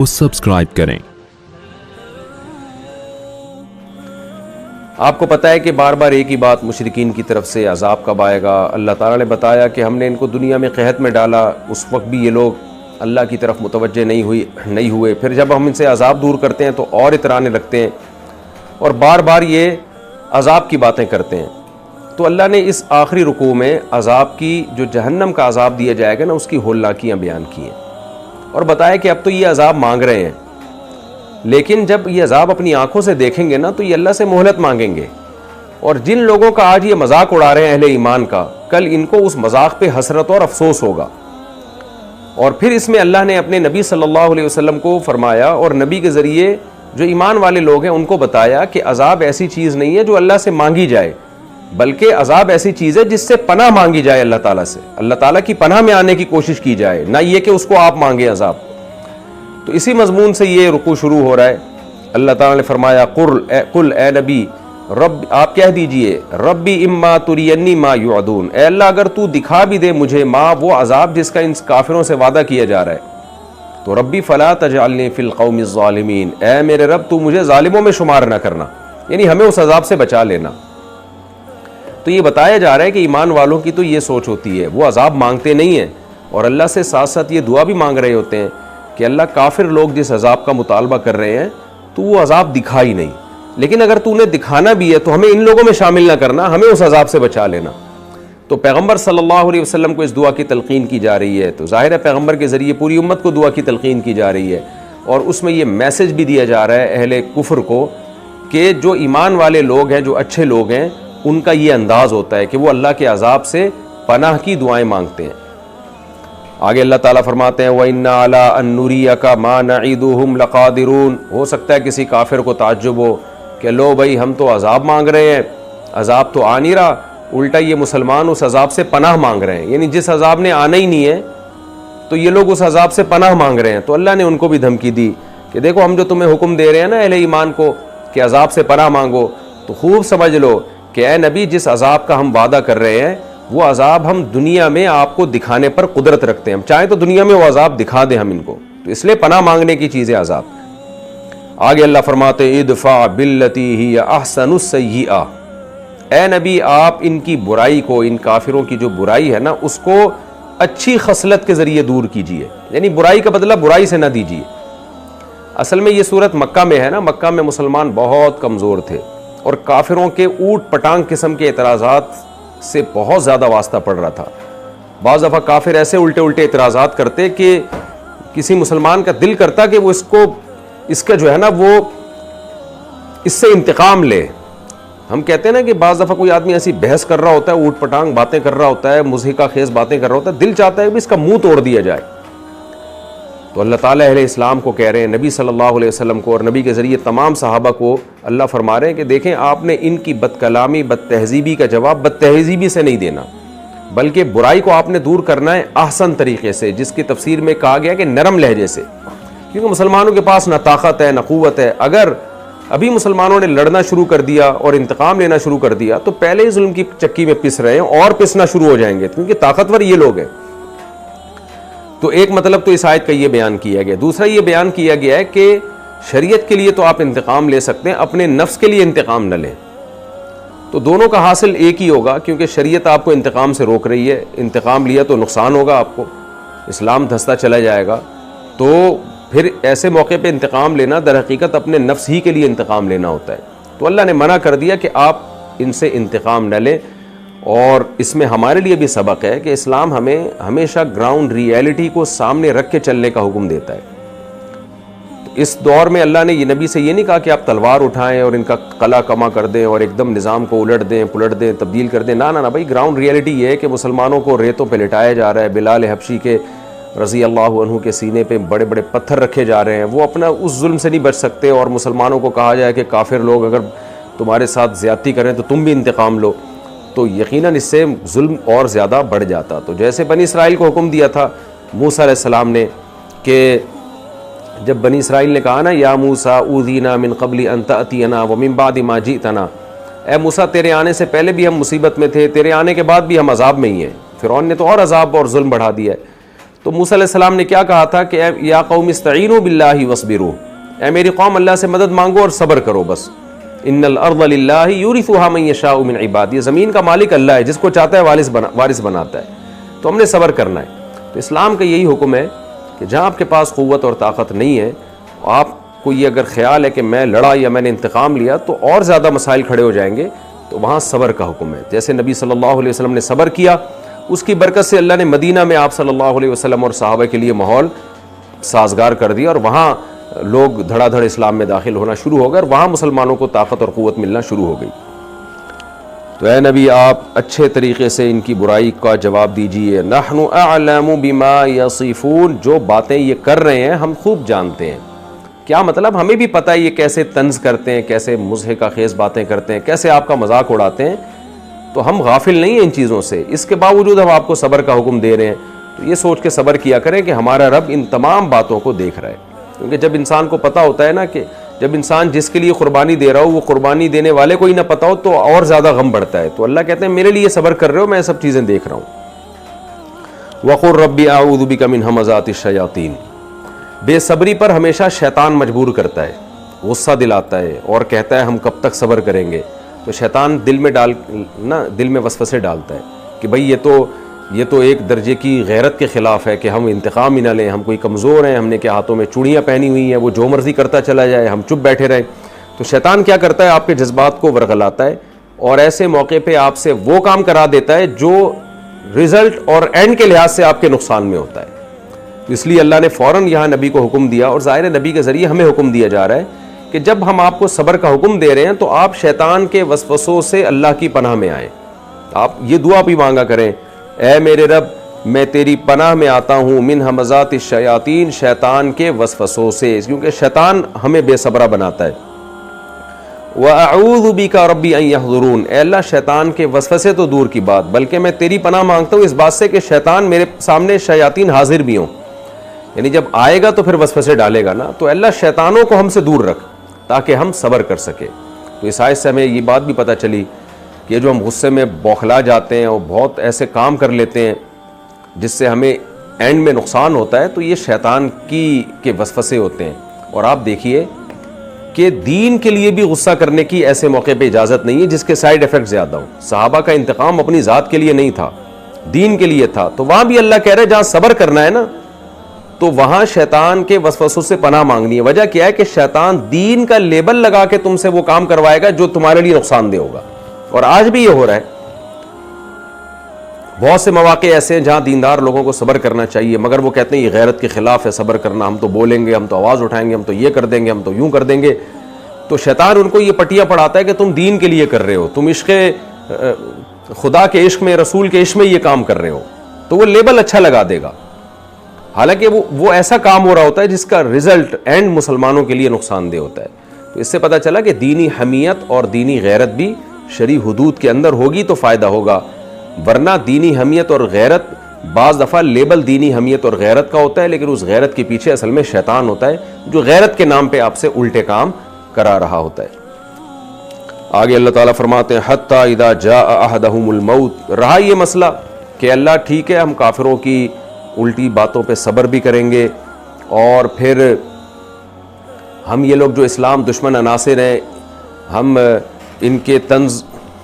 کو سبسکرائب کریں۔ آپ کو پتہ ہے کہ بار بار ایک ہی بات مشرکین کی طرف سے عذاب کب آئے گا۔ اللہ تعالیٰ نے بتایا کہ ہم نے ان کو دنیا میں قحط میں ڈالا، اس وقت بھی یہ لوگ اللہ کی طرف متوجہ نہیں ہوئے، پھر جب ہم ان سے عذاب دور کرتے ہیں تو اور اترانے لگتے ہیں اور بار بار یہ عذاب کی باتیں کرتے ہیں۔ تو اللہ نے اس آخری رکوع میں عذاب کی، جو جہنم کا عذاب دیا جائے گا نا، اس کی ہولناکیاں بیان کی ہیں اور بتایا کہ اب تو یہ عذاب مانگ رہے ہیں، لیکن جب یہ عذاب اپنی آنکھوں سے دیکھیں گے نا تو یہ اللہ سے مہلت مانگیں گے، اور جن لوگوں کا آج یہ مذاق اڑا رہے ہیں اہل ایمان کا، کل ان کو اس مذاق پہ حسرت اور افسوس ہوگا۔ اور پھر اس میں اللہ نے اپنے نبی صلی اللہ علیہ وسلم کو فرمایا اور نبی کے ذریعے جو ایمان والے لوگ ہیں ان کو بتایا کہ عذاب ایسی چیز نہیں ہے جو اللہ سے مانگی جائے، بلکہ عذاب ایسی چیز ہے جس سے پناہ مانگی جائے اللہ تعالیٰ سے، اللہ تعالیٰ کی پناہ میں آنے کی کوشش کی جائے، نہ یہ کہ اس کو آپ مانگیں عذاب۔ تو اسی مضمون سے یہ رکوع شروع ہو رہا ہے۔ اللہ تعالیٰ نے فرمایا قل اے نبی، رب آپ کہہ دیجئے، ربی اما ترینی ما یعدون، اے اللہ اگر تو دکھا بھی دے مجھے وہ عذاب جس کا ان کافروں سے وعدہ کیا جا رہا ہے، تو ربی فلا تجعلنی فی القوم الظالمین، اے میرے رب تو مجھے ظالموں میں شمار نہ کرنا، یعنی ہمیں اس عذاب سے بچا لینا۔ تو یہ بتایا جا رہا ہے کہ ایمان والوں کی تو یہ سوچ ہوتی ہے، وہ عذاب مانگتے نہیں ہیں اور اللہ سے ساتھ ساتھ یہ دعا بھی مانگ رہے ہوتے ہیں کہ اللہ کافر لوگ جس عذاب کا مطالبہ کر رہے ہیں تو وہ عذاب دکھا ہی نہیں، لیکن اگر تو نے دکھانا بھی ہے تو ہمیں ان لوگوں میں شامل نہ کرنا، ہمیں اس عذاب سے بچا لینا۔ تو پیغمبر صلی اللہ علیہ وسلم کو اس دعا کی تلقین کی جا رہی ہے، تو ظاہر ہے پیغمبر کے ذریعے پوری امت کو دعا کی تلقین کی جا رہی ہے، اور اس میں یہ میسج بھی دیا جا رہا ہے اہل کفر کو کہ جو ایمان والے لوگ ہیں، جو اچھے لوگ ہیں، ان کا یہ انداز ہوتا ہے کہ وہ اللہ کے عذاب سے پناہ کی دعائیں مانگتے ہیں۔ آگے اللہ تعالیٰ فرماتے ہیں وَإِنَّا عَلَىٰ أَن نُّرِيَكَ مَا نَعِدُهُمْ لَقَادِرُونَ، ہو سکتا ہے کسی کافر کو تعجب ہو کہ لو بھائی ہم تو عذاب مانگ رہے ہیں، عذاب تو آ نہیں رہا، الٹا یہ مسلمان اس عذاب سے پناہ مانگ رہے ہیں، یعنی جس عذاب نے آنا ہی نہیں ہے تو یہ لوگ اس عذاب سے پناہ مانگ رہے ہیں۔ تو اللہ نے ان کو بھی دھمکی دی کہ دیکھو ہم جو تمہیں حکم دے رہے ہیں نا اہل ایمان کو کہ عذاب سے پناہ مانگو، تو خوب سمجھ لو کہ اے نبی جس عذاب کا ہم وعدہ کر رہے ہیں وہ عذاب ہم دنیا میں آپ کو دکھانے پر قدرت رکھتے ہیں، ہم چاہیں تو دنیا میں وہ عذاب دکھا دیں ہم ان کو، تو اس لیے پناہ مانگنے کی چیز ہے عذاب۔ آگے اللہ فرماتے ادفع باللتی ہی احسن السیئہ، اے نبی آپ ان کی برائی کو، ان کافروں کی جو برائی ہے نا اس کو اچھی خصلت کے ذریعے دور کیجئے، یعنی برائی کا بدلہ برائی سے نہ دیجئے۔ اصل میں یہ صورت مکہ میں ہے نا، مکہ میں مسلمان بہت کمزور تھے اور کافروں کے اوٹ پٹانگ قسم کے اعتراضات سے بہت زیادہ واسطہ پڑ رہا تھا۔ بعض دفعہ کافر ایسے الٹے اعتراضات کرتے کہ کسی مسلمان کا دل کرتا کہ وہ اس کا جو ہے نا وہ اس سے انتقام لے۔ ہم کہتے ہیں نا کہ بعض دفعہ کوئی آدمی ایسی بحث کر رہا ہوتا ہے، اوٹ پٹانگ باتیں کر رہا ہوتا ہے، مضحکہ خیز باتیں کر رہا ہوتا ہے، دل چاہتا ہے کہ اس کا منہ توڑ دیا جائے۔ تو اللہ تعالیٰ اہل اسلام کو کہہ رہے ہیں، نبی صلی اللہ علیہ وسلم کو اور نبی کے ذریعے تمام صحابہ کو اللہ فرما رہے ہیں کہ دیکھیں آپ نے ان کی بد کلامی، بد تہذیبی کا جواب بد تہذیبی سے نہیں دینا، بلکہ برائی کو آپ نے دور کرنا ہے احسن طریقے سے، جس کی تفسیر میں کہا گیا کہ نرم لہجے سے، کیونکہ مسلمانوں کے پاس نہ طاقت ہے نہ قوت ہے۔ اگر ابھی مسلمانوں نے لڑنا شروع کر دیا اور انتقام لینا شروع کر دیا تو پہلے ہی ظلم کی چکی میں پس رہے ہیں اور پسنا شروع ہو جائیں گے، کیونکہ طاقتور یہ لوگ ہیں۔ تو ایک مطلب تو اس آیت کا یہ بیان کیا گیا، دوسرا یہ بیان کیا گیا ہے کہ شریعت کے لیے تو آپ انتقام لے سکتے ہیں، اپنے نفس کے لیے انتقام نہ لیں۔ تو دونوں کا حاصل ایک ہی ہوگا، کیونکہ شریعت آپ کو انتقام سے روک رہی ہے، انتقام لیا تو نقصان ہوگا آپ کو، اسلام دھستا چلا جائے گا۔ تو پھر ایسے موقع پہ انتقام لینا در حقیقت اپنے نفس ہی کے لیے انتقام لینا ہوتا ہے۔ تو اللہ نے منع کر دیا کہ آپ ان سے انتقام نہ لیں، اور اس میں ہمارے لیے بھی سبق ہے کہ اسلام ہمیں ہمیشہ گراؤنڈ ریئلٹی کو سامنے رکھ کے چلنے کا حکم دیتا ہے۔ تو اس دور میں اللہ نے یہ نبی سے یہ نہیں کہا کہ آپ تلوار اٹھائیں اور ان کا قلع کما کر دیں اور ایک دم نظام کو الٹ دیں، پلٹ دیں، تبدیل کر دیں، نہ بھائی، گراؤنڈ ریئلٹی یہ ہے کہ مسلمانوں کو ریتوں پہ لٹایا جا رہا ہے، بلال حبشی کے رضی اللہ عنہ کے سینے پہ بڑے بڑے پتھر رکھے جا رہے ہیں، وہ اپنا اس ظلم سے نہیں بچ سکتے، اور مسلمانوں کو کہا جائے کہ کافر لوگ اگر تمہارے ساتھ زیادتی کریں تو تم بھی انتقام لو، تو یقیناً اس سے ظلم اور زیادہ بڑھ جاتا۔ تو جیسے بنی اسرائیل کو حکم دیا تھا موسیٰ علیہ السلام نے کہ جب بنی اسرائیل نے کہا نا یا موسیٰ اوذینا من قبل ان تأتینا ومن بعد ما جئتنا، اے موسیٰ تیرے آنے سے پہلے بھی ہم مصیبت میں تھے، تیرے آنے کے بعد بھی ہم عذاب میں ہی ہیں، فرعون نے تو اور عذاب اور ظلم بڑھا دیا ہے۔ تو موسیٰ علیہ السلام نے کیا کہا تھا کہ یا قوم استعینوا باللہ واصبروا، اے میری قوم اللہ سے مدد مانگو اور صبر کرو بس. ان الارض للہ یورثھا من یشاء من عبادہ، یہ زمین کا مالک اللہ ہے، جس کو چاہتا ہے وارث بناتا ہے. تو ہم نے صبر کرنا ہے. تو اسلام کا یہی حکم ہے کہ جہاں آپ کے پاس قوت اور طاقت نہیں ہے، آپ کو یہ اگر خیال ہے کہ میں لڑا یا میں نے انتقام لیا تو اور زیادہ مسائل کھڑے ہو جائیں گے، تو وہاں صبر کا حکم ہے. جیسے نبی صلی اللہ علیہ وسلم نے صبر کیا، اس کی برکت سے اللہ نے مدینہ میں آپ صلی اللہ علیہ وسلم اور صحابہ کے لیے ماحول سازگار کر دیا، اور وہاں لوگ دھڑا دھڑ اسلام میں داخل ہونا شروع ہو گئے، اور وہاں مسلمانوں کو طاقت اور قوت ملنا شروع ہو گئی. تو اے نبی آپ اچھے طریقے سے ان کی برائی کا جواب دیجئے. نحن اعلم بما یصفون، جو باتیں یہ کر رہے ہیں ہم خوب جانتے ہیں. کیا مطلب؟ ہمیں بھی پتہ ہے یہ کیسے طنز کرتے ہیں، کیسے مضحکہ خیز باتیں کرتے ہیں، کیسے آپ کا مذاق اڑاتے ہیں. تو ہم غافل نہیں ہیں ان چیزوں سے، اس کے باوجود ہم آپ کو صبر کا حکم دے رہے ہیں. تو یہ سوچ کے صبر کیا کریں کہ ہمارا رب ان تمام باتوں کو دیکھ رہا ہے. کیونکہ جب انسان کو پتہ ہوتا ہے نا کہ جب انسان جس کے لیے قربانی دے رہا ہو وہ قربانی دینے والے کو ہی نہ پتہ ہو تو اور زیادہ غم بڑھتا ہے. تو اللہ کہتے ہیں میرے لیے صبر کر رہے ہو، میں سب چیزیں دیکھ رہا ہوں. وقل ربی اعوذ بک من ہمزات الشیاطین، بے صبری پر ہمیشہ شیطان مجبور کرتا ہے، غصہ دلاتا ہے اور کہتا ہے ہم کب تک صبر کریں گے. تو شیطان دل میں وسوسے ڈالتا ہے کہ بھئی یہ تو ایک درجے کی غیرت کے خلاف ہے کہ ہم انتقام ہی نہ لیں، ہم کوئی کمزور ہیں، ہم نے کیا ہاتھوں میں چوڑیاں پہنی ہوئی ہیں، وہ جو مرضی کرتا چلا جائے، ہم چپ بیٹھے رہیں. تو شیطان کیا کرتا ہے؟ آپ کے جذبات کو ورغلاتا ہے اور ایسے موقع پہ آپ سے وہ کام کرا دیتا ہے جو رزلٹ اور اینڈ کے لحاظ سے آپ کے نقصان میں ہوتا ہے. تو اس لیے اللہ نے فوراً یہاں نبی کو حکم دیا، اور ظاہر نبی کے ذریعے ہمیں حکم دیا جا رہا ہے کہ جب ہم آپ کو صبر کا حکم دے رہے ہیں تو آپ شیطان کے وسوسوں سے اللہ کی پناہ میں آئیں. آپ یہ دعا بھی مانگا کریں، اے میرے رب میں تیری پناہ میں آتا ہوں من ہمزات الشیاطین، شیطان کے وسوسوں سے، کیونکہ شیطان ہمیں بے صبرہ بناتا ہے. وَأَعُوذُ بِكَ رَبِّ أَن يَحْضُرُونَ، اے اللہ شیطان کے وسوسے تو دور کی بات، بلکہ میں تیری پناہ مانگتا ہوں اس بات سے کہ شیطان میرے سامنے شیاطین حاضر بھی ہوں. یعنی جب آئے گا تو پھر وسوسے ڈالے گا نا. تو اللہ شیطانوں کو ہم سے دور رکھ تاکہ ہم صبر کر سکیں. تو اس آیت سے ہمیں یہ بات بھی پتہ چلی کہ جو ہم غصے میں بوکھلا جاتے ہیں اور بہت ایسے کام کر لیتے ہیں جس سے ہمیں اینڈ میں نقصان ہوتا ہے، تو یہ شیطان کے وسوسے ہوتے ہیں. اور آپ دیکھیے کہ دین کے لیے بھی غصہ کرنے کی ایسے موقع پہ اجازت نہیں ہے جس کے سائیڈ ایفیکٹ زیادہ ہوں. صحابہ کا انتقام اپنی ذات کے لیے نہیں تھا، دین کے لیے تھا. تو وہاں بھی اللہ کہہ رہے جہاں صبر کرنا ہے نا، تو وہاں شیطان کے وسوسوں سے پناہ مانگنی ہے. وجہ کیا ہے کہ شیطان دین کا لیبل لگا کے تم سے وہ کام کروائے گا جو تمہارے لیے نقصان دہ ہوگا. اور آج بھی یہ ہو رہا ہے. بہت سے مواقع ایسے ہیں جہاں دیندار لوگوں کو صبر کرنا چاہیے، مگر وہ کہتے ہیں یہ غیرت کے خلاف ہے صبر کرنا، ہم تو بولیں گے، ہم تو آواز اٹھائیں گے، ہم تو یہ کر دیں گے، ہم تو یوں کر دیں گے. تو شیطان ان کو یہ پٹیاں پڑھاتا ہے کہ تم دین کے لیے کر رہے ہو، تم عشق خدا کے عشق میں، رسول کے عشق میں یہ کام کر رہے ہو. تو وہ لیبل اچھا لگا دے گا، حالانکہ وہ ایسا کام ہو رہا ہوتا ہے جس کا رزلٹ اینڈ مسلمانوں کے لیے نقصان دہ ہوتا ہے. تو اس سے پتہ چلا کہ دینی حمیت اور دینی غیرت بھی شرعی حدود کے اندر ہوگی تو فائدہ ہوگا، ورنہ دینی حمیت اور غیرت بعض دفعہ لیبل دینی حمیت اور غیرت کا ہوتا ہے، لیکن اس غیرت کے پیچھے اصل میں شیطان ہوتا ہے جو غیرت کے نام پہ آپ سے الٹے کام کرا رہا ہوتا ہے. آگے اللہ تعالیٰ فرماتے ہیں حتیٰ اذا جاء احدہم الموت، رہا یہ مسئلہ کہ اللہ ٹھیک ہے ہم کافروں کی الٹی باتوں پہ صبر بھی کریں گے، اور پھر ہم یہ لوگ جو اسلام دشمن عناصر ہیں ہم ان کے طنز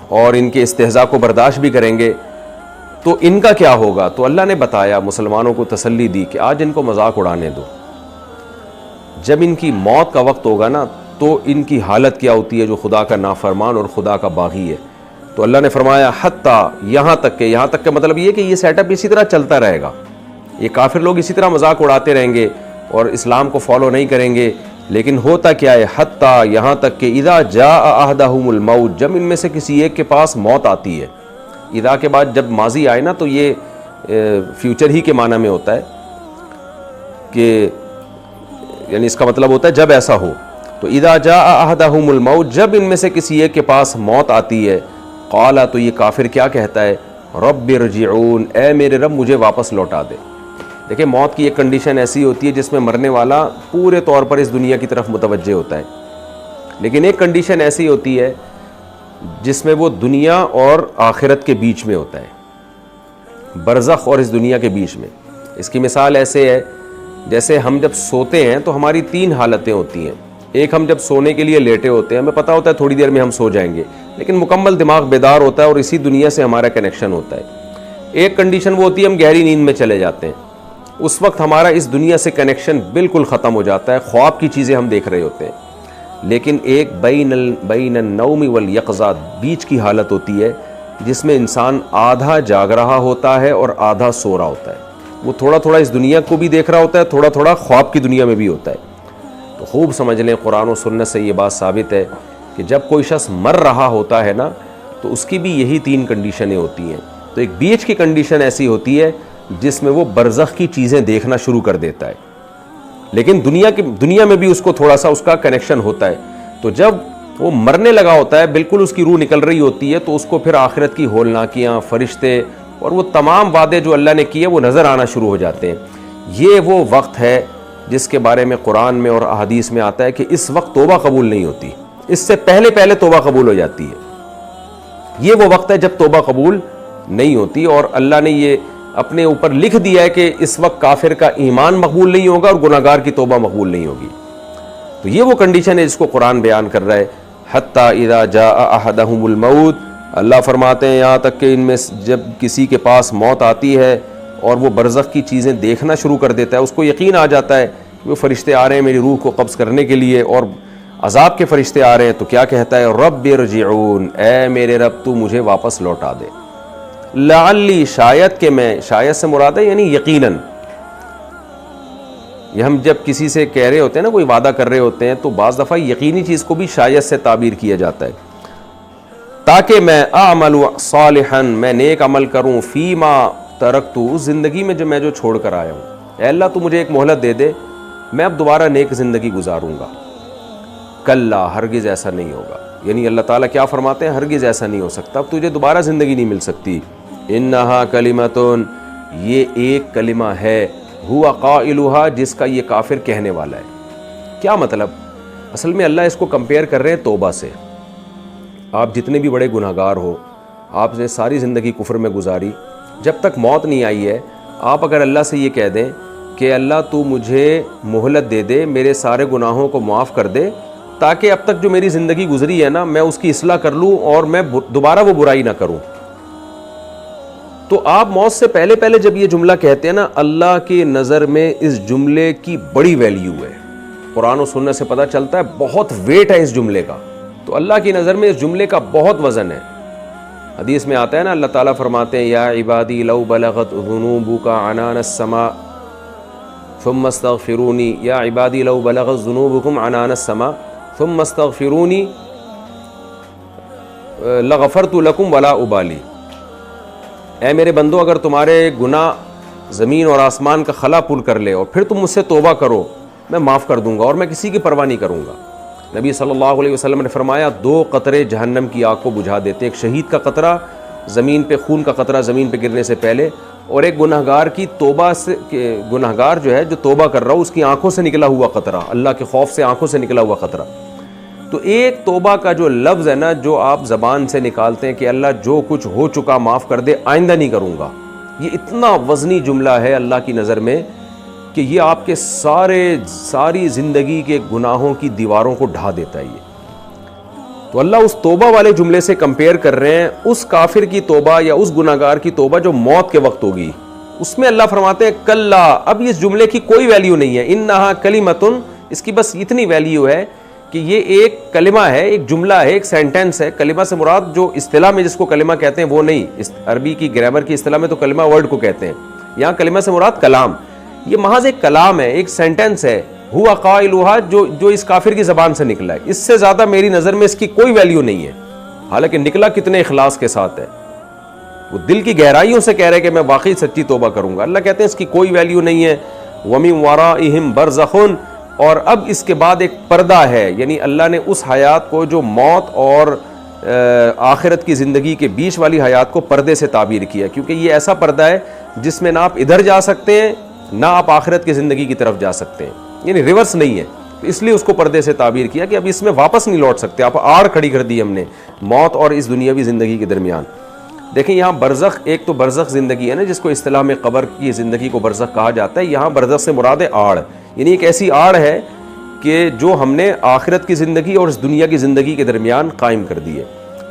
اور ان کے استہزاء کو برداشت بھی کریں گے، تو ان کا کیا ہوگا؟ تو اللہ نے بتایا، مسلمانوں کو تسلی دی کہ آج ان کو مذاق اڑانے دو، جب ان کی موت کا وقت ہوگا نا تو ان کی حالت کیا ہوتی ہے جو خدا کا نافرمان اور خدا کا باغی ہے. تو اللہ نے فرمایا حتیٰ، یہاں تک کہ مطلب یہ کہ یہ سیٹ اپ اسی طرح چلتا رہے گا، یہ کافر لوگ اسی طرح مذاق اڑاتے رہیں گے اور اسلام کو فالو نہیں کریں گے. لیکن ہوتا کیا ہے؟ حتیٰ، یہاں تک کہ اذا جاء احدہم الموت، جب ان میں سے کسی ایک کے پاس موت آتی ہے. اذا کے بعد جب ماضی آئے نا تو یہ فیوچر ہی کے معنی میں ہوتا ہے کہ یعنی اس کا مطلب ہوتا ہے جب ایسا ہو. تو اذا جاء احدہم الموت، جب ان میں سے کسی ایک کے پاس موت آتی ہے، قال، تو یہ کافر کیا کہتا ہے؟ رب ارجعون، اے میرے رب مجھے واپس لوٹا دے. دیکھیں موت کی ایک کنڈیشن ایسی ہوتی ہے جس میں مرنے والا پورے طور پر اس دنیا کی طرف متوجہ ہوتا ہے، لیکن ایک کنڈیشن ایسی ہوتی ہے جس میں وہ دنیا اور آخرت کے بیچ میں ہوتا ہے، برزخ اور اس دنیا کے بیچ میں. اس کی مثال ایسے ہے جیسے ہم جب سوتے ہیں تو ہماری 3 حالتیں ہوتی ہیں. ایک ہم جب سونے کے لیے لیٹے ہوتے ہیں, ہمیں پتہ ہوتا ہے تھوڑی دیر میں ہم سو جائیں گے, لیکن مکمل دماغ بیدار ہوتا ہے اور اسی دنیا سے ہمارا کنیکشن ہوتا ہے. ایک کنڈیشن وہ ہوتی ہے ہم گہری نیند میں چلے جاتے ہیں, اس وقت ہمارا اس دنیا سے کنیکشن بالکل ختم ہو جاتا ہے, خواب کی چیزیں ہم دیکھ رہے ہوتے ہیں. لیکن ایک بین النوم والیقظہ بیچ کی حالت ہوتی ہے جس میں انسان آدھا جاگ رہا ہوتا ہے اور آدھا سو رہا ہوتا ہے. وہ تھوڑا تھوڑا اس دنیا کو بھی دیکھ رہا ہوتا ہے, تھوڑا تھوڑا خواب کی دنیا میں بھی ہوتا ہے. تو خوب سمجھ لیں, قرآن و سنت سے یہ بات ثابت ہے کہ جب کوئی شخص مر رہا ہوتا ہے نا تو اس کی بھی یہی 3 کنڈیشنیں ہوتی ہیں. تو ایک بیچ کی کنڈیشن ایسی ہوتی ہے جس میں وہ برزخ کی چیزیں دیکھنا شروع کر دیتا ہے, لیکن دنیا میں بھی اس کو تھوڑا سا اس کا کنیکشن ہوتا ہے. تو جب وہ مرنے لگا ہوتا ہے, بالکل اس کی روح نکل رہی ہوتی ہے, تو اس کو پھر آخرت کی ہولناکیاں, فرشتے اور وہ تمام وعدے جو اللہ نے کیے وہ نظر آنا شروع ہو جاتے ہیں. یہ وہ وقت ہے جس کے بارے میں قرآن میں اور احادیث میں آتا ہے کہ اس وقت توبہ قبول نہیں ہوتی, اس سے پہلے توبہ قبول ہو جاتی ہے. یہ وہ وقت ہے جب توبہ قبول نہیں ہوتی, اور اللہ نے یہ اپنے اوپر لکھ دیا ہے کہ اس وقت کافر کا ایمان مقبول نہیں ہوگا اور گناہگار کی توبہ مقبول نہیں ہوگی. تو یہ وہ کنڈیشن ہے جس کو قرآن بیان کر رہا ہے. حتیٰ اذا جاء احدہم الموت, اللہ فرماتے ہیں یہاں تک کہ ان میں جب کسی کے پاس موت آتی ہے اور وہ برزخ کی چیزیں دیکھنا شروع کر دیتا ہے, اس کو یقین آ جاتا ہے کہ وہ فرشتے آ رہے ہیں میری روح کو قبض کرنے کے لیے اور عذاب کے فرشتے آ رہے ہیں, تو کیا کہتا ہے, رب ارجعون, اے میرے رب تو مجھے واپس لوٹا دے. لعلی, شاید کہ میں, شاید سے مراد ہے یعنی یقیناً. یہ ہم جب کسی سے کہہ رہے ہوتے ہیں نا, کوئی وعدہ کر رہے ہوتے ہیں, تو بعض دفعہ یقینی چیز کو بھی شاید سے تعبیر کیا جاتا ہے, تاکہ میں اعمل صالحا, میں نیک عمل کروں, فیما ترکت, اس زندگی میں جو چھوڑ کر آیا ہوں. اے اللہ تو مجھے ایک مہلت دے دے, میں اب دوبارہ نیک زندگی گزاروں گا. کلا, ہرگز ایسا نہیں ہوگا. یعنی اللہ تعالیٰ کیا فرماتے ہیں, ہرگز ایسا نہیں ہو سکتا, اب تجھے دوبارہ زندگی نہیں مل سکتی. انہا کلمتن, یہ ایک کلمہ ہے, ہوا قائلہا, جس کا یہ کافر کہنے والا ہے. کیا مطلب؟ اصل میں اللہ اس کو کمپیئر کر رہے ہیں توبہ سے. آپ جتنے بھی بڑے گناہگار ہو, آپ نے ساری زندگی کفر میں گزاری, جب تک موت نہیں آئی ہے, آپ اگر اللہ سے یہ کہہ دیں کہ اللہ تو مجھے مہلت دے دے, میرے سارے گناہوں کو معاف کر دے, تاکہ اب تک جو میری زندگی گزری ہے نا میں اس کی اصلاح کر لوں اور میں دوبارہ وہ برائی نہ کروں, تو آپ موت سے پہلے جب یہ جملہ کہتے ہیں نا, اللہ کی نظر میں اس جملے کی بڑی ویلیو ہے. قرآن و سنت سے پتہ چلتا ہے بہت ویٹ ہے اس جملے کا. تو اللہ کی نظر میں اس جملے کا بہت وزن ہے. حدیث میں آتا ہے نا, اللہ تعالیٰ فرماتے ہیں یا عبادی لو بلغت ذنوبک عنان السماء ثم استغفرونی, یا عبادی لو بلغت ذنوبکم عنان السماء ثم استغفرونی لغفرت لکم ولا ابالی. اے میرے بندو, اگر تمہارے گناہ زمین اور آسمان کا خلا پل کر لے اور پھر تم مجھ سے توبہ کرو, میں معاف کر دوں گا اور میں کسی کی پرواہ نہیں کروں گا. نبی صلی اللہ علیہ وسلم نے فرمایا 2 قطرے جہنم کی آگ کو بجھا دیتے ہیں, ایک شہید کا قطرہ زمین پہ, خون کا قطرہ زمین پہ گرنے سے پہلے, اور ایک گناہگار کی توبہ سے, گناہگار جو ہے جو توبہ کر رہا ہو اس کی آنکھوں سے نکلا ہوا قطرہ, اللہ کے خوف سے آنکھوں سے نکلا ہوا قطرہ. تو ایک توبہ کا جو لفظ ہے نا, جو آپ زبان سے نکالتے ہیں کہ اللہ جو کچھ ہو چکا معاف کر دے, آئندہ نہیں کروں گا, یہ اتنا وزنی جملہ ہے اللہ کی نظر میں کہ یہ آپ کے ساری زندگی کے گناہوں کی دیواروں کو ڈھا دیتا ہے. یہ تو اللہ اس توبہ والے جملے سے کمپیئر کر رہے ہیں اس کافر کی توبہ یا اس گناہگار کی توبہ جو موت کے وقت ہوگی. اس میں اللہ فرماتے ہیں کلا, اب اس جملے کی کوئی ویلیو نہیں ہے. انہا کلمتن, اس کی بس اتنی ویلیو ہے کہ یہ ایک کلمہ ہے, ایک جملہ ہے, ایک سینٹنس ہے. کلمہ سے مراد جو اصطلاح میں جس کو کلمہ کہتے ہیں وہ نہیں, عربی کی گرامر کی اصطلاح میں تو کلمہ ورڈ کو کہتے ہیں, یہاں کلمہ سے مراد کلام. یہ محض ایک کلام ہے, ایک سینٹنس ہے, ہوا قائلہا, جو اس کافر کی زبان سے نکلا ہے. اس سے زیادہ میری نظر میں اس کی کوئی ویلیو نہیں ہے, حالانکہ نکلا کتنے اخلاص کے ساتھ ہے. وہ دل کی گہرائیوں سے کہہ رہے کہ میں واقعی سچی توبہ کروں گا. اللہ کہتے ہیں اس کی کوئی ویلیو نہیں ہے. وَمِن وَرَائِهِمْ بَرْزَخٌ, اور اب اس کے بعد ایک پردہ ہے, یعنی اللہ نے اس حیات کو جو موت اور آخرت کی زندگی کے بیچ والی حیات کو پردے سے تعبیر کیا, کیونکہ یہ ایسا پردہ ہے جس میں نہ آپ ادھر جا سکتے ہیں نہ آپ آخرت کی زندگی کی طرف جا سکتے ہیں, یعنی ریورس نہیں ہے. اس لیے اس کو پردے سے تعبیر کیا کہ اب اس میں واپس نہیں لوٹ سکتے آپ, آڑ کھڑی کر دی ہم نے موت اور اس دنیاوی زندگی کے درمیان. دیکھیں یہاں برزخ، ایک تو برزخ زندگی ہے نا جس کو اصطلاح میں قبر کی زندگی کو برزخ کہا جاتا ہے، یہاں برزخ سے مراد ہے آڑ، یعنی ایک ایسی آڑ ہے کہ جو ہم نے آخرت کی زندگی اور اس دنیا کی زندگی کے درمیان قائم کر دی ہے۔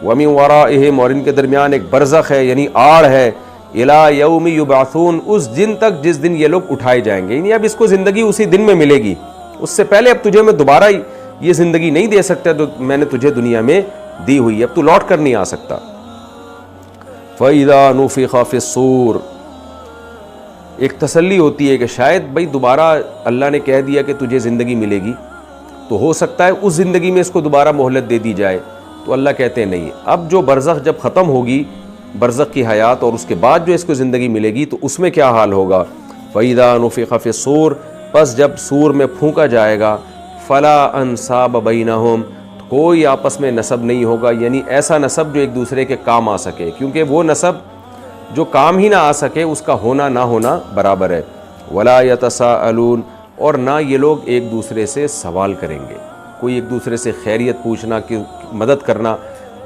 وَمِن وَرَائِهِمْ، اور ان کے درمیان ایک برزخ ہے یعنی آڑ ہے، إِلَى يَوْمِ يُبْعَثُونَ، اس دن تک جس دن یہ لوگ اٹھائے جائیں گے، یعنی اب اس کو زندگی اسی دن میں ملے گی، اس سے پہلے اب تجھے میں دوبارہ یہ زندگی نہیں دے سکتا جو میں نے تجھے دنیا میں دی ہوئی ہے، اب تو لوٹ کر نہیں آ سکتا۔ فَإِذَا نُفِخَ فِي الصُّورِ، ایک تسلی ہوتی ہے کہ شاید بھائی دوبارہ اللہ نے کہہ دیا کہ تجھے زندگی ملے گی، تو ہو سکتا ہے اس زندگی میں اس کو دوبارہ مہلت دے دی جائے، تو اللہ کہتے ہیں نہیں، اب جو برزخ جب ختم ہوگی، برزخ کی حیات، اور اس کے بعد جو اس کو زندگی ملے گی تو اس میں کیا حال ہوگا۔ فَإِذَا نُفِخَ فِي الصُّورِ، پس جب سور میں پھونکا جائے گا، فَلَا أَنْسَابَ بَيْنَهُمْ، کوئی آپس میں نسب نہیں ہوگا، یعنی ایسا نسب جو ایک دوسرے کے کام آ سکے، کیونکہ وہ نسب جو کام ہی نہ آ سکے اس کا ہونا نہ ہونا برابر ہے۔ وَلَا يَتَسَاءَلُونَ، اور نہ یہ لوگ ایک دوسرے سے سوال کریں گے، کوئی ایک دوسرے سے خیریت پوچھنا، کہ مدد کرنا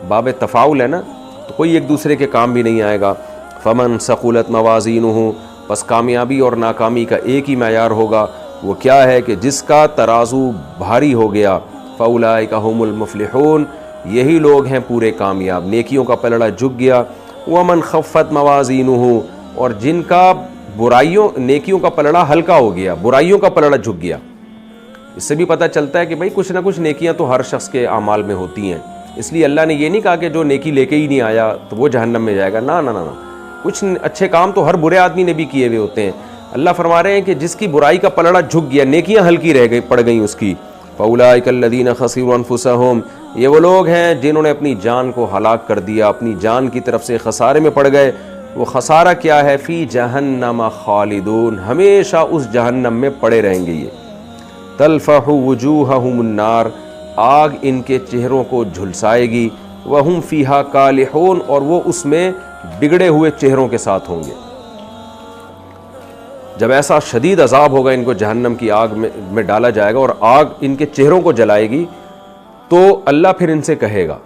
باب تفاعل ہے نا، تو کوئی ایک دوسرے کے کام بھی نہیں آئے گا۔ فَمَنْ ثَقُلَتْ مَوَازِينُهُ، پس کامیابی اور ناکامی کا ایک ہی معیار ہوگا، وہ کیا ہے کہ جس کا ترازو بھاری ہو گیا، فَأُولَٰئِكَ هُمُ الْمُفْلِحُونَ، یہی لوگ ہیں پورے کامیاب، نیکیوں کا پلڑا جھک گیا۔ وَمَنْ خَفَّتْ مَوَازِينُهُ، اور جن کا نیکیوں کا پلڑا ہلکا ہو گیا، برائیوں کا پلڑا جھک گیا۔ اس سے بھی پتہ چلتا ہے کہ بھائی کچھ نہ کچھ نیکیاں تو ہر شخص کے اعمال میں ہوتی ہیں، اس لیے اللہ نے یہ نہیں کہا کہ جو نیکی لے کے ہی نہیں آیا تو وہ جہنم میں جائے گا، نہ نہ نہ، کچھ اچھے کام تو ہر برے آدمی نے بھی کیے ہوئے ہوتے ہیں۔ اللہ فرما رہے ہیں کہ جس کی برائی کا پلڑا جھک گیا، نیکیاں ہلکی پڑ گئیں اس کی، فَأُولَٰئِكَ الَّذِينَ خَسِرُوا أَنفُسَهُمْ، یہ وہ لوگ ہیں جنہوں نے اپنی جان کو ہلاک کر دیا، اپنی جان کی طرف سے خسارے میں پڑ گئے۔ وہ خسارہ کیا ہے؟ فی جہنم خالدون، ہمیشہ اس جہنم میں پڑے رہیں گے۔ یہ تلفح وجوہہم النار، آگ ان کے چہروں کو جھلسائے گی، وہم فیہا کالحون، اور وہ اس میں بگڑے ہوئے چہروں کے ساتھ ہوں گے۔ جب ایسا شدید عذاب ہوگا، ان کو جہنم کی آگ میں ڈالا جائے گا اور آگ ان کے چہروں کو جلائے گی، تو اللہ پھر ان سے کہے گا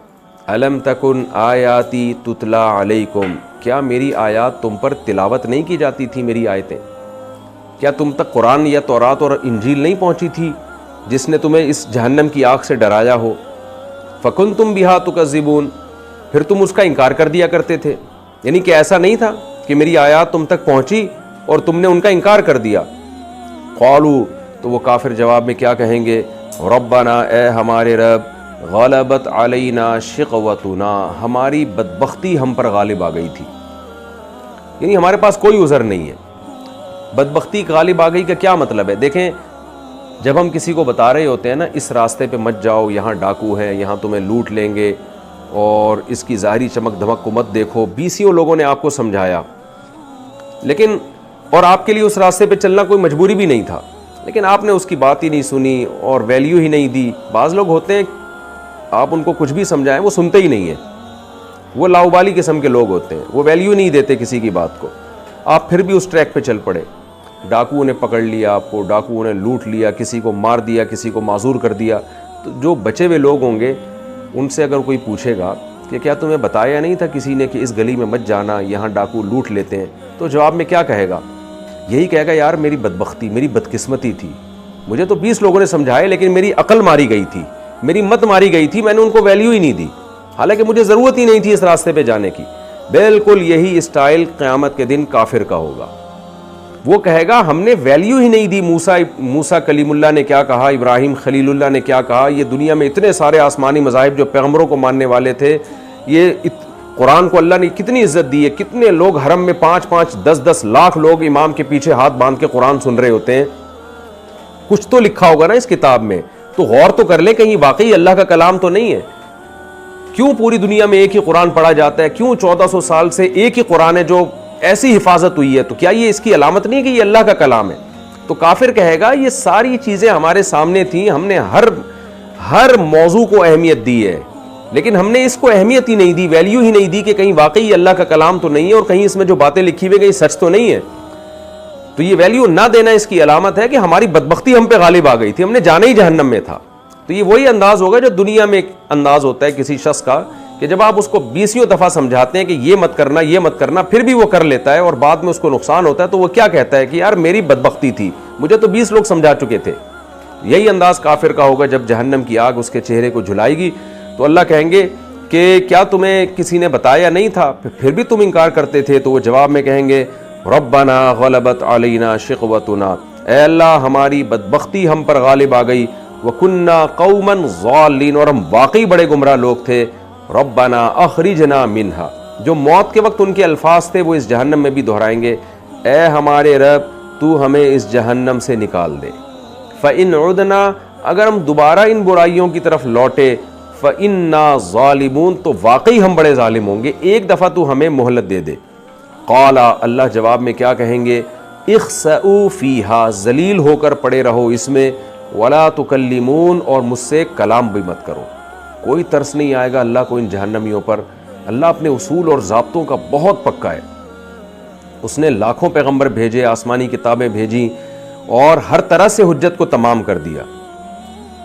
الم تکن آیاتی تتلا علیکم، کیا میری آیات تم پر تلاوت نہیں کی جاتی تھی؟ میری آیتیں کیا تم تک قرآن یا تورات اور انجیل نہیں پہنچی تھی جس نے تمہیں اس جہنم کی آگ سے ڈرایا ہو؟ فکنتم بہا تکذبون، پھر تم اس کا انکار کر دیا کرتے تھے، یعنی کہ ایسا نہیں تھا کہ میری آیات تم تک پہنچی اور تم نے ان کا انکار کر دیا۔ قالوا، تو وہ کافر جواب میں کیا کہیں گے؟ ربنا، اے ہمارے رب، غلبت علینا شقوتنا، ہماری بدبختی ہم پر غالب آ گئی تھی، یعنی ہمارے پاس کوئی عذر نہیں ہے۔ بدبختی غالب آ گئی کا کیا مطلب ہے؟ دیکھیں، جب ہم کسی کو بتا رہے ہوتے ہیں نا اس راستے پہ مت جاؤ، یہاں ڈاکو ہیں، یہاں تمہیں لوٹ لیں گے، اور اس کی ظاہری چمک دھمک کو مت دیکھو، بیسیوں لوگوں نے آپ کو سمجھایا، لیکن اور آپ کے لیے اس راستے پہ چلنا کوئی مجبوری بھی نہیں تھا، لیکن آپ نے اس کی بات ہی نہیں سنی اور ویلیو ہی نہیں دی۔ بعض لوگ ہوتے ہیں آپ ان کو کچھ بھی سمجھائیں وہ سنتے ہی نہیں ہیں، وہ لاؤبالی قسم کے لوگ ہوتے ہیں، وہ ویلیو نہیں دیتے کسی کی بات کو۔ آپ پھر بھی اس ٹریک پہ چل پڑے، ڈاکوؤں نے پکڑ لیا آپ کو، ڈاکوؤں نے لوٹ لیا، کسی کو مار دیا، کسی کو معذور کر دیا، تو جو بچے ہوئے لوگ ہوں گے ان سے اگر کوئی پوچھے گا کہ کیا تمہیں بتایا نہیں تھا کسی نے کہ اس گلی میں مت جانا، یہاں ڈاکو لوٹ لیتے ہیں، تو جواب میں کیا کہے گا؟ یہی کہے گا یار میری بدبختی، میری بدقسمتی تھی، مجھے تو 20 لوگوں نے سمجھائے لیکن میری عقل ماری گئی تھی، میری مت ماری گئی تھی، میں نے ان کو ویلیو ہی نہیں دی، حالانکہ مجھے ضرورت ہی نہیں تھی اس راستے پہ جانے کی۔ بالکل یہی اسٹائل قیامت کے دن کافر کا ہوگا، وہ کہے گا ہم نے ویلیو ہی نہیں دی۔ موسیٰ کلیم اللہ نے کیا کہا، ابراہیم خلیل اللہ نے کیا کہا، یہ دنیا میں اتنے سارے آسمانی مذاہب جو پیغمبروں کو ماننے والے تھے، یہ قرآن کو اللہ نے کتنی عزت دی ہے، کتنے لوگ حرم میں 5-5 10-10 لاکھ لوگ امام کے پیچھے ہاتھ باندھ کے قرآن سن رہے ہوتے ہیں، کچھ تو لکھا ہوگا نا اس کتاب میں، تو غور تو کر لیں کہیں واقعی اللہ کا کلام تو نہیں ہے۔ کیوں پوری دنیا میں ایک ہی قرآن پڑھا جاتا ہے؟ کیوں 1400 سال سے ایک ہی قرآن ہے جو ایسی حفاظت ہوئی ہے؟ تو کیا یہ اس کی علامت نہیں کہ یہ اللہ کا کلام ہے؟ تو کافر کہے گا یہ ساری چیزیں ہمارے سامنے تھیں، ہم نے ہر موضوع کو اہمیت دی ہے، لیکن ہم نے اس کو اہمیت ہی نہیں دی، ویلیو ہی نہیں دی کہ کہیں واقعی اللہ کا کلام تو نہیں ہے اور کہیں اس میں جو باتیں لکھی ہوئی گئی سچ تو نہیں ہے۔ تو یہ ویلیو نہ دینا اس کی علامت ہے کہ ہماری بدبختی ہم پہ غالب آ گئی تھی، ہم نے جانا ہی جہنم میں تھا۔ تو یہ وہی انداز ہوگا جو دنیا میں ایک انداز ہوتا ہے کسی شخص کا کہ کہ جب آپ اس کو 20 دفعہ سمجھاتے ہیں کہ یہ مت کرنا یہ مت کرنا، پھر بھی وہ کر لیتا ہے اور بعد میں اس کو نقصان ہوتا ہے، تو وہ کیا کہتا ہے کہ یار میری بدبختی تھی، مجھے تو 20 لوگ سمجھا چکے تھے۔ یہی انداز کافر کا ہوگا جب جہنم کی آگ اس کے چہرے کو جھلائے گی تو اللہ کہیں گے کہ کیا تمہیں کسی نے بتایا نہیں تھا، پھر بھی تم انکار کرتے تھے؟ تو وہ جواب میں کہیں گے ربنا غلبت علینا شقوتنا، اے اللہ ہماری بدبختی ہم پر غالب آ گئی، وکنا قوما ضالین، اور ہم واقعی بڑے گمراہ لوگ تھے، ربنا اخرجنا منہا، جو موت کے وقت ان کے الفاظ تھے وہ اس جہنم میں بھی دہرائیں گے، اے ہمارے رب تو ہمیں اس جہنم سے نکال دے، فإن عدنا، اگر ہم دوبارہ ان برائیوں کی طرف لوٹے، فإنا ظالمون، تو واقعی ہم بڑے ظالم ہوں گے، ایک دفعہ تو ہمیں مہلت دے دے۔ قال، اللہ جواب میں کیا کہیں گے، اخسئوا فیہا، ذلیل ہو کر پڑے رہو اس میں، ولا تکلمون، اور مجھ سے کلام بھی مت کرو۔ کوئی ترس نہیں آئے گا اللہ کو ان جہنمیوں پر۔ اللہ اپنے اصول اور ضابطوں کا بہت پکا ہے، اس نے لاکھوں پیغمبر بھیجے، آسمانی کتابیں بھیجیں اور ہر طرح سے حجت کو تمام کر دیا۔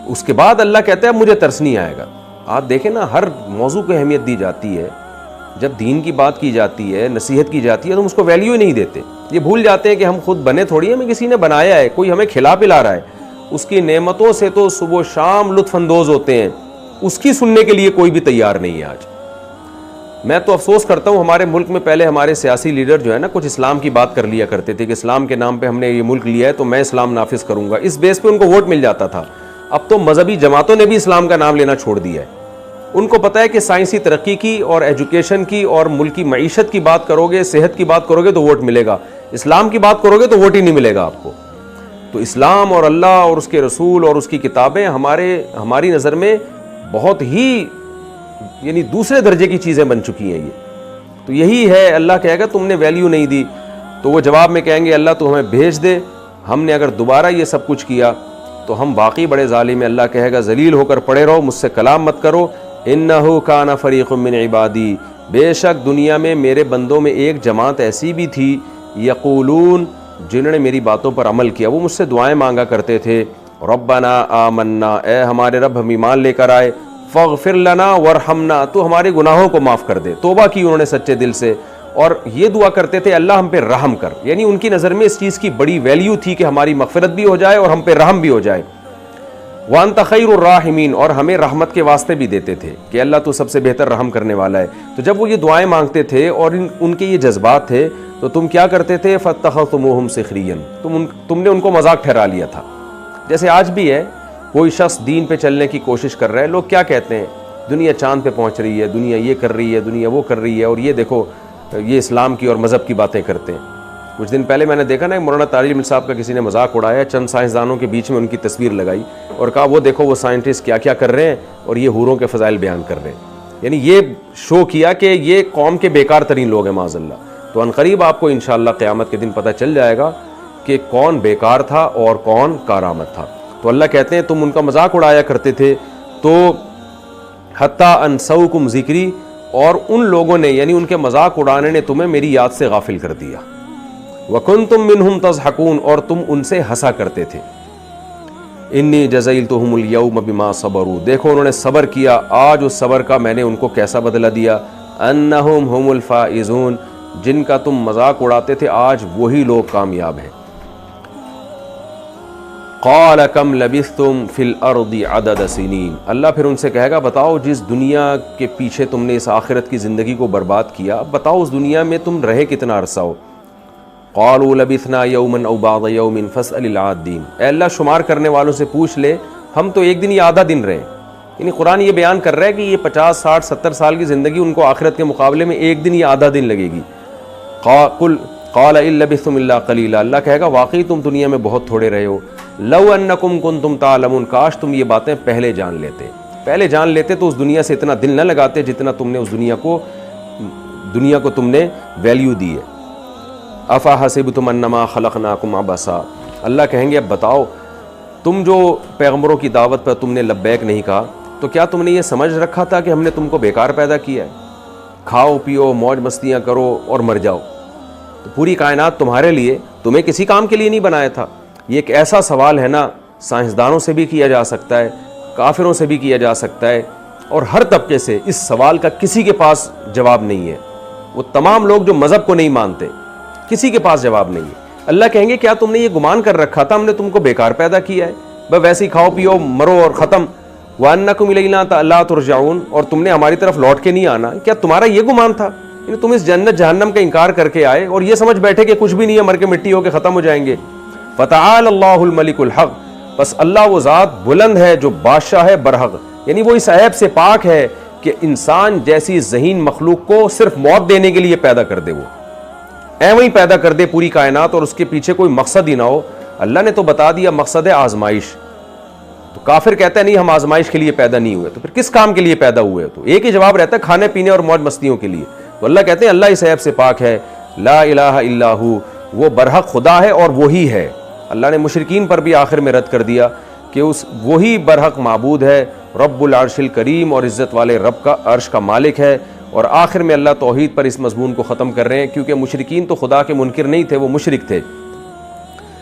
اس کے بعد اللہ کہتا ہے مجھے ترس نہیں آئے گا۔ آپ دیکھیں نا، ہر موضوع کو اہمیت دی جاتی ہے، جب دین کی بات کی جاتی ہے، نصیحت کی جاتی ہے، تو ہم اس کو ویلیو ہی نہیں دیتے، یہ بھول جاتے ہیں کہ ہم خود بنے تھوڑی ہیں، ہمیں کسی نے بنایا ہے، کوئی ہمیں کھلا پلا رہا ہے، اس کی نعمتوں سے تو صبح و شام لطف اندوز ہوتے ہیں، اس کی سننے کے لیے کوئی بھی تیار نہیں ہے آج۔ میں تو افسوس کرتا ہوں، ہمارے ملک میں پہلے ہمارے سیاسی لیڈر جو ہے نا کچھ اسلام کی بات کر لیا کرتے تھے کہ اسلام کے نام پہ ہم نے یہ ملک لیا ہے تو میں اسلام نافذ کروں گا، اس بیس پہ ان کو ووٹ مل جاتا تھا۔ اب تو مذہبی جماعتوں نے بھی اسلام کا نام لینا چھوڑ دیا ہے، ان کو پتہ ہے کہ سائنسی ترقی کی اور ایجوکیشن کی اور ملکی معیشت کی بات کرو گے، صحت کی بات کرو گے تو ووٹ ملے گا، اسلام کی بات کرو گے تو ووٹ ہی نہیں ملے گا آپ کو۔ تو اسلام اور اللہ اور اس کے رسول اور اس کی کتابیں ہماری نظر میں بہت ہی یعنی دوسرے درجے کی چیزیں بن چکی ہیں یہ۔ تو یہی ہے، اللہ کہے گا تم نے ویلیو نہیں دی، تو وہ جواب میں کہیں گے اللہ تو ہمیں بھیج دے، ہم نے اگر دوبارہ یہ سب کچھ کیا تو ہم واقعی بڑے ظالم ہیں۔ اللہ کہے گا ذلیل ہو کر پڑے رہو، مجھ سے کلام مت کرو، انہ کان فریق من عبادی، بے شک دنیا میں میرے بندوں میں ایک جماعت ایسی بھی تھی، یقولون، جنہوں نے میری باتوں پر عمل کیا، وہ مجھ سے دعائیں مانگا کرتے تھے، ربنا آمنا، اے ہمارے رب ہم ایمان لے کر آئے، فاغفر لنا ورحمنا، تو ہمارے گناہوں کو معاف کر دے، توبہ کی انہوں نے سچے دل سے، اور یہ دعا کرتے تھے اللہ ہم پہ رحم کر، یعنی ان کی نظر میں اس چیز کی بڑی ویلیو تھی کہ ہماری مغفرت بھی ہو جائے اور ہم پہ رحم بھی ہو جائے، وانت خیر الراحمین، اور ہمیں رحمت کے واسطے بھی دیتے تھے کہ اللہ تو سب سے بہتر رحم کرنے والا ہے۔ تو جب وہ یہ دعائیں مانگتے تھے اور ان کے یہ جذبات تھے تو تم کیا کرتے تھے، فاتخذتموہم سخریا، تم نے ان کو مذاق ٹھہرا لیا تھا۔ جیسے آج بھی ہے، کوئی شخص دین پہ چلنے کی کوشش کر رہا ہے، لوگ کیا کہتے ہیں، دنیا چاند پہ پہنچ رہی ہے، دنیا یہ کر رہی ہے، دنیا وہ کر رہی ہے، اور یہ دیکھو یہ اسلام کی اور مذہب کی باتیں کرتے ہیں۔ کچھ دن پہلے میں نے دیکھا نا، مولانا طارق جمیل صاحب کا کسی نے مذاق اڑایا، چند سائنسدانوں کے بیچ میں ان کی تصویر لگائی اور کہا وہ دیکھو وہ سائنٹسٹ کیا کیا کر رہے ہیں اور یہ حوروں کے فضائل بیان کر رہے ہیں، یعنی یہ شو کیا کہ یہ قوم کے بیکار ترین لوگ ہیں معاذ اللہ۔ تو عنقریب آپ کو انشاءاللہ قیامت کے دن پتہ چل جائے گا کہ کون بیکار تھا اور کون کارآمد تھا۔ تو اللہ کہتے ہیں تم ان کا مذاق اڑایا کرتے تھے، تو حتیٰ انسوکم ذکری، اور ان لوگوں نے یعنی ان کے مذاق اڑانے نے تمہیں میری یاد سے غافل کر دیا، وکنتم منہم تضحکون، اور تم ان سے ہنسا کرتے تھے، انی جزیلتہم اليوم بما صبروا، دیکھو انہوں نے صبر کیا، آج اس صبر کا میں نے ان کو کیسا بدلہ دیا، انہم ہم الفائزون، جن کا تم مذاق اڑاتے تھے آج وہی لوگ کامیاب ہیں۔ قال کم لبثتم فی الارض عدد سنین، اللہ پھر ان سے کہے گا بتاؤ جس دنیا کے پیچھے تم نے اس آخرت کی زندگی کو برباد کیا، بتاؤ اس دنیا میں تم رہے کتنا عرصہ ہو۔ قالوا لبثنا یوما او بعض یوم فاسأل العادین، اے اللہ شمار کرنے والوں سے پوچھ لے، ہم تو ایک دن یا آدھا دن رہے، یعنی قرآن یہ بیان کر رہا ہے کہ یہ 50 60 70 سال کی زندگی ان کو آخرت کے مقابلے میں ایک دن یا آدھا دن لگے گی۔ قال ان لبثتم الا قلیلا، اللہ کہے گا واقعی تم دنیا میں بہت تھوڑے رہے ہو، لو انکم کنتم تعلمون، کاش تم یہ باتیں پہلے جان لیتے تو اس دنیا سے اتنا دل نہ لگاتے جتنا تم نے اس دنیا کو تم نے ویلیو دی ہے۔ افحسبتم انما خلقناکم عبثا، اللہ کہیں گے اب بتاؤ تم جو پیغمبروں کی دعوت پر تم نے لبیک نہیں کہا تو کیا تم نے یہ سمجھ رکھا تھا کہ ہم نے تم کو بیکار پیدا کیا ہے، کھاؤ پیو موج مستیاں کرو اور مر جاؤ؟ تو پوری کائنات تمہارے لیے، تمہیں کسی کام کے لیے نہیں بنایا تھا۔ یہ ایک ایسا سوال ہے نا، سائنسدانوں سے بھی کیا جا سکتا ہے، کافروں سے بھی کیا جا سکتا ہے، اور ہر طبقے سے اس سوال کا کسی کے پاس جواب نہیں ہے. وہ تمام لوگ جو مذہب کو نہیں مانتے, کسی کے پاس جواب نہیں ہے. اللہ کہیں گے کیا تم نے یہ گمان کر رکھا تھا ہم نے تم کو بیکار پیدا کیا ہے, بس ویسے ہی کھاؤ پیو مرو اور ختم. وَأَنَّكُمْ إِلَيْنَا لَا تُرْجَعُونَ, اور تم نے ہماری طرف لوٹ کے نہیں آنا. کیا تمہارا یہ گمان تھا؟ یعنی تم اس جنت جہنم کا انکار کر کے آئے اور یہ سمجھ بیٹھے کہ کچھ بھی نہیں ہے, مر کے مٹی ہو کے ختم ہو جائیں گے. فَتَعَالَ اللَّهُ الْمَلِكُ الْحَقُّ, بس اللہ وہ ذات بلند ہے جو بادشاہ ہے برحق, یعنی وہ اس عیب سے پاک ہے کہ انسان جیسی ذہین مخلوق کو صرف موت دینے کے لیے پیدا کر دے, وہ ایویں ہی پیدا کر دے پوری کائنات اور اس کے پیچھے کوئی مقصد ہی نہ ہو. اللہ نے تو بتا دیا مقصد ہے آزمائش. تو کافر کہتا ہے نہیں ہم آزمائش کے لیے پیدا نہیں ہوئے, تو پھر کس کام کے لیے پیدا ہوئے؟ تو ایک ہی جواب رہتا ہے کھانے پینے اور موج مستیوں کے لیے. تو اللہ کہتے ہیں اللہ اس عیب سے پاک ہے, لا الہ الا ہو, وہ برحق خدا ہے اور وہی ہے. اللہ نے مشرکین پر بھی آخر میں رد کر دیا کہ وہی برحق معبود ہے, رب العرش الکریم, اور عزت والے رب کا عرش کا مالک ہے. اور آخر میں اللہ توحید پر اس مضمون کو ختم کر رہے ہیں, کیونکہ مشرکین تو خدا کے منکر نہیں تھے, وہ مشرک تھے.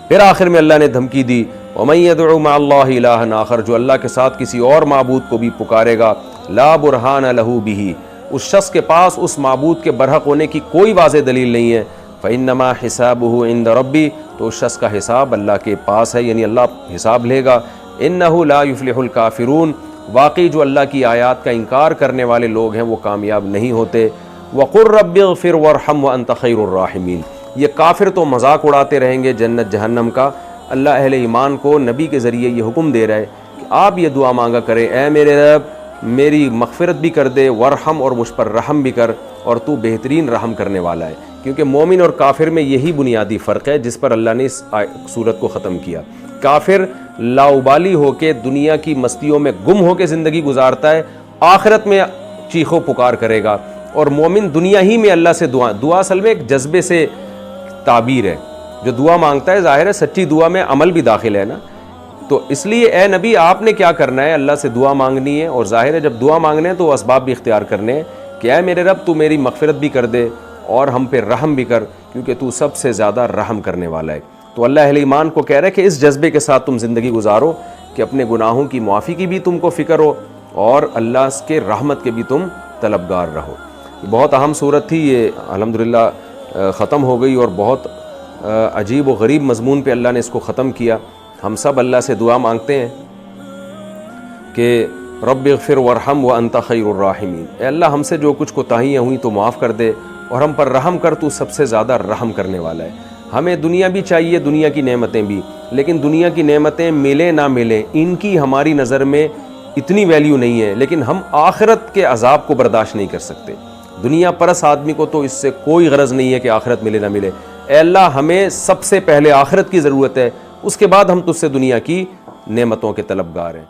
پھر آخر میں اللہ نے دھمکی دی, وَمَن يَدْعُ مَعَ اللَّهِ إِلَٰهًا آخر, جو اللہ کے ساتھ کسی اور معبود کو بھی پکارے گا, لا برہان لہ بہ, اس شخص کے پاس اس معبود کے برحق ہونے کی کوئی واضح دلیل نہیں ہے, فَإِنَّمَا حِسَابُهُ عِندَ رَبِّ, تو اس شخص کا حساب اللہ کے پاس ہے, یعنی اللہ حساب لے گا. إِنَّهُ لَا يُفْلِحُ الْكَافِرُونَ, واقعی جو اللہ کی آیات کا انکار کرنے والے لوگ ہیں وہ کامیاب نہیں ہوتے. وَقُلْ رَبِّ اغْفِرْ وَارْحَمْ وَأَنْتَ خَيْرُ الرَّاحِمِينَ, یہ کافر تو مذاق اڑاتے رہیں گے جنت جہنم کا. اللہ اہل ایمان کو نبی کے ذریعے یہ حکم دے رہا ہے کہ آپ یہ دعا مانگا کریں, اے میرے رب میری مغفرت بھی کر دے, ورحم, اور مجھ پر رحم بھی کر, اور تو بہترین رحم کرنے والا ہے. کیونکہ مومن اور کافر میں یہی بنیادی فرق ہے جس پر اللہ نے اس صورت کو ختم کیا. کافر لاؤبالی ہو کے دنیا کی مستیوں میں گم ہو کے زندگی گزارتا ہے, آخرت میں چیخو پکار کرے گا. اور مومن دنیا ہی میں اللہ سے دعا اصل میں ایک جذبے سے تعبیر ہے. جو دعا مانگتا ہے ظاہر ہے سچی دعا میں عمل بھی داخل ہے نا. تو اس لیے اے نبی آپ نے کیا کرنا ہے, اللہ سے دعا مانگنی ہے, اور ظاہر ہے جب دعا مانگنے ہیں تو اسباب بھی اختیار کرنے ہیں کہ اے میرے رب تو میری مغفرت بھی کر دے اور ہم پہ رحم بھی کر, کیونکہ تو سب سے زیادہ رحم کرنے والا ہے. تو اللہ اہل ایمان کو کہہ رہا ہے کہ اس جذبے کے ساتھ تم زندگی گزارو کہ اپنے گناہوں کی معافی کی بھی تم کو فکر ہو اور اللہ کے رحمت کے بھی تم طلبگار رہو. بہت اہم صورت تھی یہ, الحمدللہ ختم ہو گئی, اور بہت عجیب و غریب مضمون پہ اللہ نے اس کو ختم کیا. ہم سب اللہ سے دعا مانگتے ہیں کہ رب اغفر ورحم وانت خیر الراحمین, اے اللہ ہم سے جو کچھ کوتاہیاں ہوئیں تو معاف کر دے اور ہم پر رحم کر, تو سب سے زیادہ رحم کرنے والا ہے. ہمیں دنیا بھی چاہیے, دنیا کی نعمتیں بھی, لیکن دنیا کی نعمتیں ملیں نہ ملیں ان کی ہماری نظر میں اتنی ویلیو نہیں ہے, لیکن ہم آخرت کے عذاب کو برداشت نہیں کر سکتے. دنیا پرس آدمی کو تو اس سے کوئی غرض نہیں ہے کہ آخرت ملے نہ ملے. اے اللہ ہمیں سب سے پہلے آخرت کی ضرورت ہے, اس کے بعد ہم تجھ سے دنیا کی نعمتوں کے طلبگار ہیں.